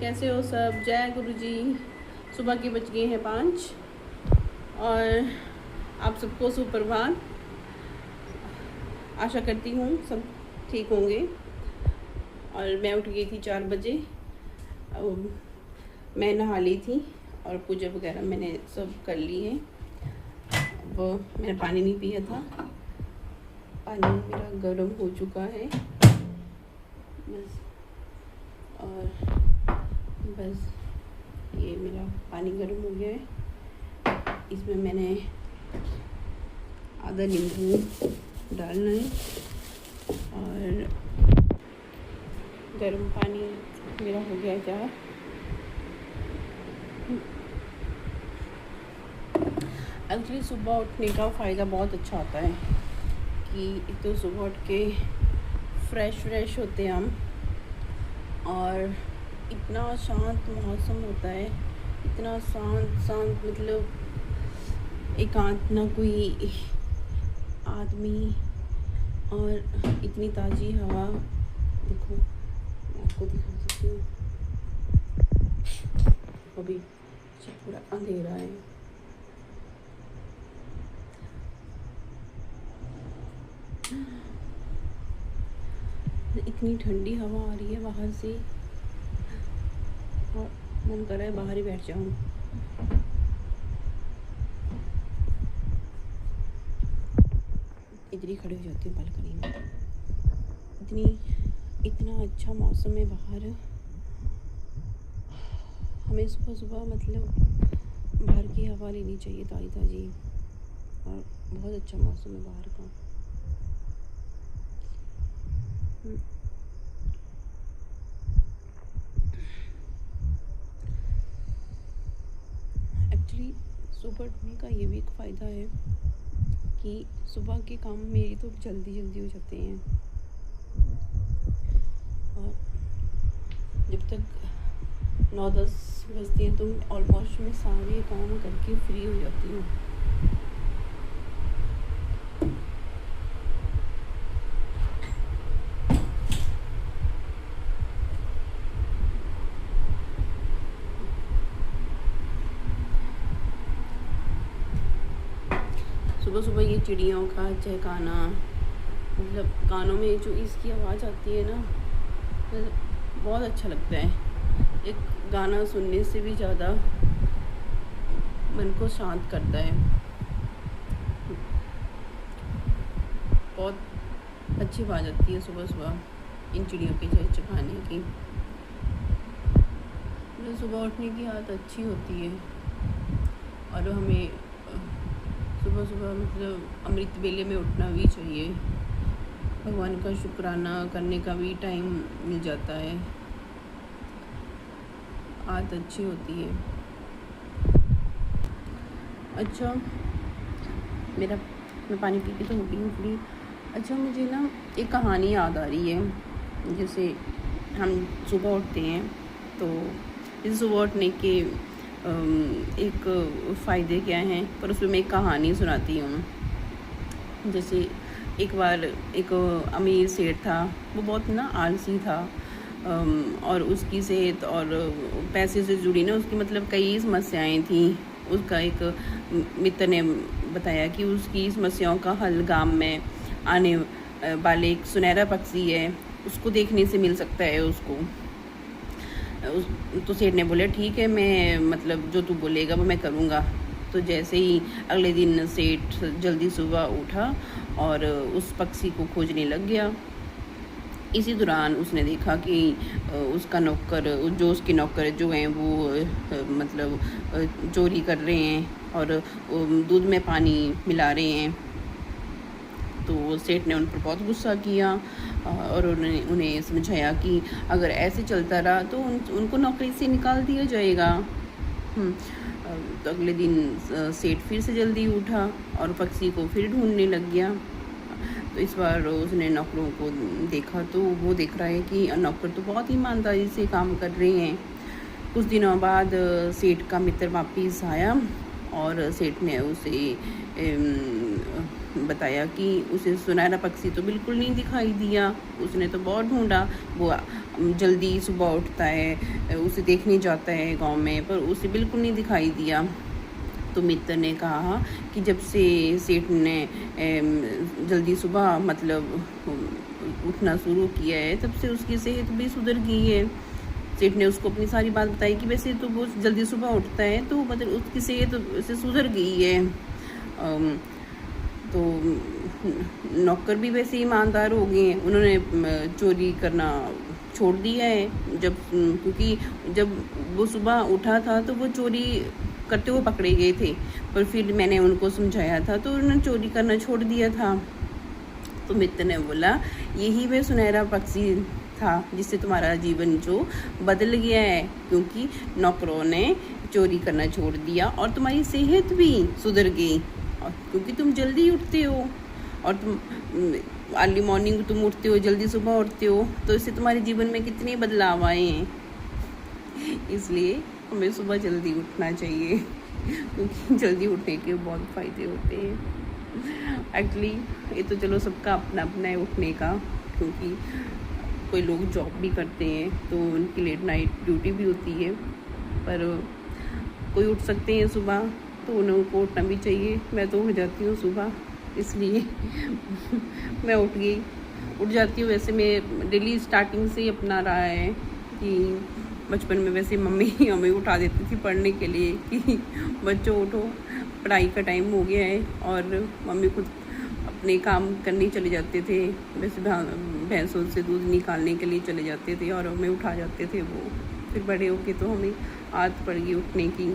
कैसे हो सब? जय गुरु जी। सुबह के बज गए हैं 5 और आप सबको सुप्रभात। आशा करती हूँ सब ठीक होंगे। और मैं उठ गई थी 4 बजे। अब मैं नहा ली थी और पूजा वगैरह मैंने सब कर ली है। अब मैंने पानी नहीं पिया था, पानी मेरा गर्म हो चुका है बस। और बस ये मेरा पानी गर्म हो गया है। इसमें मैंने आधा नींबू डालना है और गर्म पानी मेरा हो गया तैयार। एक्चुअली सुबह उठने का फ़ायदा बहुत अच्छा होता है कि एक तो सुबह उठ के फ्रेश होते हैं हम, और इतना शांत मौसम होता है, इतना शांत मतलब एकांत, ना कोई आदमी और इतनी ताज़ी हवा। देखो मैं आपको दिखा सकती हूँ, अभी पूरा अंधेरा है। इतनी ठंडी हवा आ रही है बाहर से और मन कर रहा है बाहर ही बैठ जाऊं। इधर ही खड़ी हो जाती हूँ बालकनी में। इतना अच्छा मौसम है बाहर। हमें सुबह सुबह मतलब बाहर की हवा लेनी चाहिए ताज़ी, और बहुत अच्छा मौसम है बाहर का। एक्चुअली सुबह उठने का ये भी एक फ़ायदा है कि सुबह के काम मेरी तो जल्दी हो जाते हैं, और जब तक 9-10 बजती हैं तो ऑलमोस्ट मैं सारे काम करके फ्री हो जाती हूँ। सुबह सुबह ये चिड़ियों का चहकाना, मतलब कानों में जो इसकी आवाज़ आती है ना, बहुत अच्छा लगता है। एक गाना सुनने से भी ज़्यादा मन को शांत करता है। बहुत अच्छी आवाज़ आती है सुबह सुबह इन चिड़ियों के चहचहाने की। मुझे सुबह उठने की आदत अच्छी होती है, और हमें सुबह सुबह मतलब अमृत वेले में उठना भी चाहिए। भगवान का शुक्राना करने का भी टाइम मिल जाता है, आदत अच्छी होती है। अच्छा, मैं पानी पी के तो हो गई हूँ फ्री। अच्छा, मुझे ना एक कहानी याद आ रही है। जैसे हम सुबह उठते हैं तो इस सुबह उठने के एक फ़ायदे क्या हैं, पर उसमें मैं एक कहानी सुनाती हूँ। जैसे एक बार एक अमीर सेठ था, वो बहुत ना आलसी था, और उसकी सेहत और पैसे से जुड़ी ना उसकी मतलब कई समस्याएं थी। उसका एक मित्र ने बताया कि उसकी समस्याओं का हल गांव में आने वाले एक सुनहरा पक्षी है, उसको देखने से मिल सकता है उसको। तो सेठ ने बोला ठीक है, मैं मतलब जो तू बोलेगा वो मैं करूँगा। तो जैसे ही अगले दिन सेठ जल्दी सुबह उठा और उस पक्षी को खोजने लग गया। इसी दौरान उसने देखा कि उसका नौकर, जो उसके नौकर जो हैं वो मतलब चोरी कर रहे हैं और दूध में पानी मिला रहे हैं। तो सेठ ने उन पर बहुत गुस्सा किया और उन्हें समझाया कि अगर ऐसे चलता रहा तो उनको नौकरी से निकाल दिया जाएगा। तो अगले दिन सेठ फिर से जल्दी उठा और पक्षी को फिर ढूंढने लग गया। तो इस बार उसने नौकरों को देखा तो वो देख रहा है कि नौकर तो बहुत ईमानदारी से काम कर रहे हैं। कुछ दिनों बाद सेठ का मित्र वापस आया और सेठ ने उसे बताया कि उसे सुनहरा पक्षी तो बिल्कुल नहीं दिखाई दिया। उसने तो बहुत ढूंढा, वो जल्दी सुबह उठता है, उसे देखने जाता है गांव में, पर उसे बिल्कुल नहीं दिखाई दिया। तो मित्र ने कहा कि जब से सेठ ने जल्दी सुबह मतलब उठना शुरू किया है, तब से उसकी सेहत भी सुधर गई है। सेठ ने उसको अपनी सारी बात बताई कि वैसे तो वो जल्दी सुबह उठता है, तो मतलब उसकी सेहत से सुधर गई है। तो नौकर भी वैसे ईमानदार हो गए हैं, उन्होंने चोरी करना छोड़ दिया है। क्योंकि जब वो सुबह उठा था तो वो चोरी करते हुए पकड़े गए थे, पर फिर मैंने उनको समझाया था तो उन्होंने चोरी करना छोड़ दिया था। तो मित्र ने बोला, यही वह सुनहरा पक्षी था जिससे तुम्हारा जीवन जो बदल गया है, क्योंकि नौकरों ने चोरी करना छोड़ दिया और तुम्हारी सेहत भी सुधर गई, और क्योंकि तुम जल्दी उठते हो और तुम अर्ली मॉर्निंग तुम उठते हो, जल्दी सुबह उठते हो, तो इससे तुम्हारे जीवन में कितने बदलाव आए हैं। इसलिए हमें सुबह जल्दी उठना चाहिए, क्योंकि जल्दी उठने के बहुत फ़ायदे होते हैं। एक्चुअली ये तो चलो सबका अपना अपना है उठने का, क्योंकि कोई लोग जॉब भी करते हैं तो उनकी लेट नाइट ड्यूटी भी होती है, पर कोई उठ सकते हैं सुबह तो उनको उठना भी चाहिए। मैं तो उठ जाती हूँ सुबह, इसलिए मैं उठ जाती हूँ। वैसे मैं डेली स्टार्टिंग से ही अपना रहा है कि बचपन में वैसे मम्मी हमें उठा देती थी पढ़ने के लिए कि बच्चों उठो, पढ़ाई का टाइम हो गया है, और मम्मी खुद अपने काम करने चले जाते थे। वैसे भैंसों से दूध निकालने के लिए चले जाते थे और हमें उठा जाते थे वो। फिर बड़े होके तो हमें आदत पड़ गई उठने की,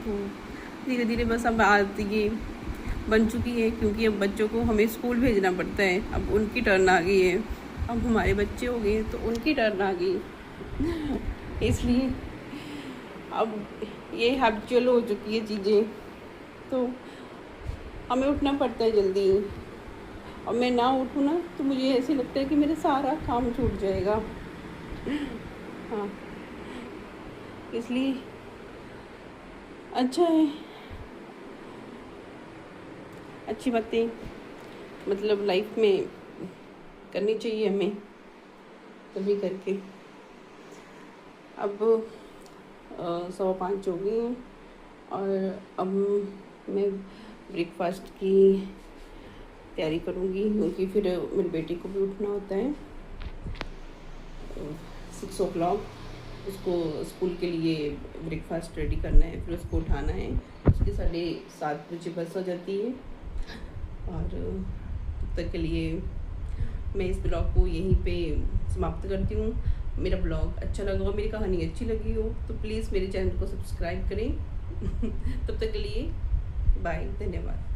तो धीरे धीरे बस अब आदत ये बन चुकी है, क्योंकि अब बच्चों को हमें स्कूल भेजना पड़ता है। अब उनकी टर्न आ गई है, अब हमारे बच्चे हो गए तो उनकी टर्न आ गई, इसलिए अब ये हैबिचुअल हो चुकी है चीज़ें, तो हमें उठना पड़ता है जल्दी। और मैं ना उठूँ ना तो मुझे ऐसे लगता है कि मेरा सारा काम छूट जाएगा। हाँ, इसलिए अच्छा है, अच्छी बातें मतलब लाइफ में करनी चाहिए हमें, कभी करके। अब 5:15 हो गई हैं और अब मैं ब्रेकफास्ट की तैयारी करूँगी, क्योंकि फिर मेरे बेटे को भी उठना होता है 6 o'clock। उसको स्कूल के लिए ब्रेकफास्ट रेडी करना है, फिर उसको उठाना है। उसकी 7:30 बजे बस हो जाती है, और तब तक के लिए मैं इस ब्लॉग को यहीं पे समाप्त करती हूँ। मेरा ब्लॉग अच्छा लगा हो, मेरी कहानी अच्छी लगी हो, तो प्लीज़ मेरे चैनल को सब्सक्राइब करें। तब तक के लिए बाय, धन्यवाद।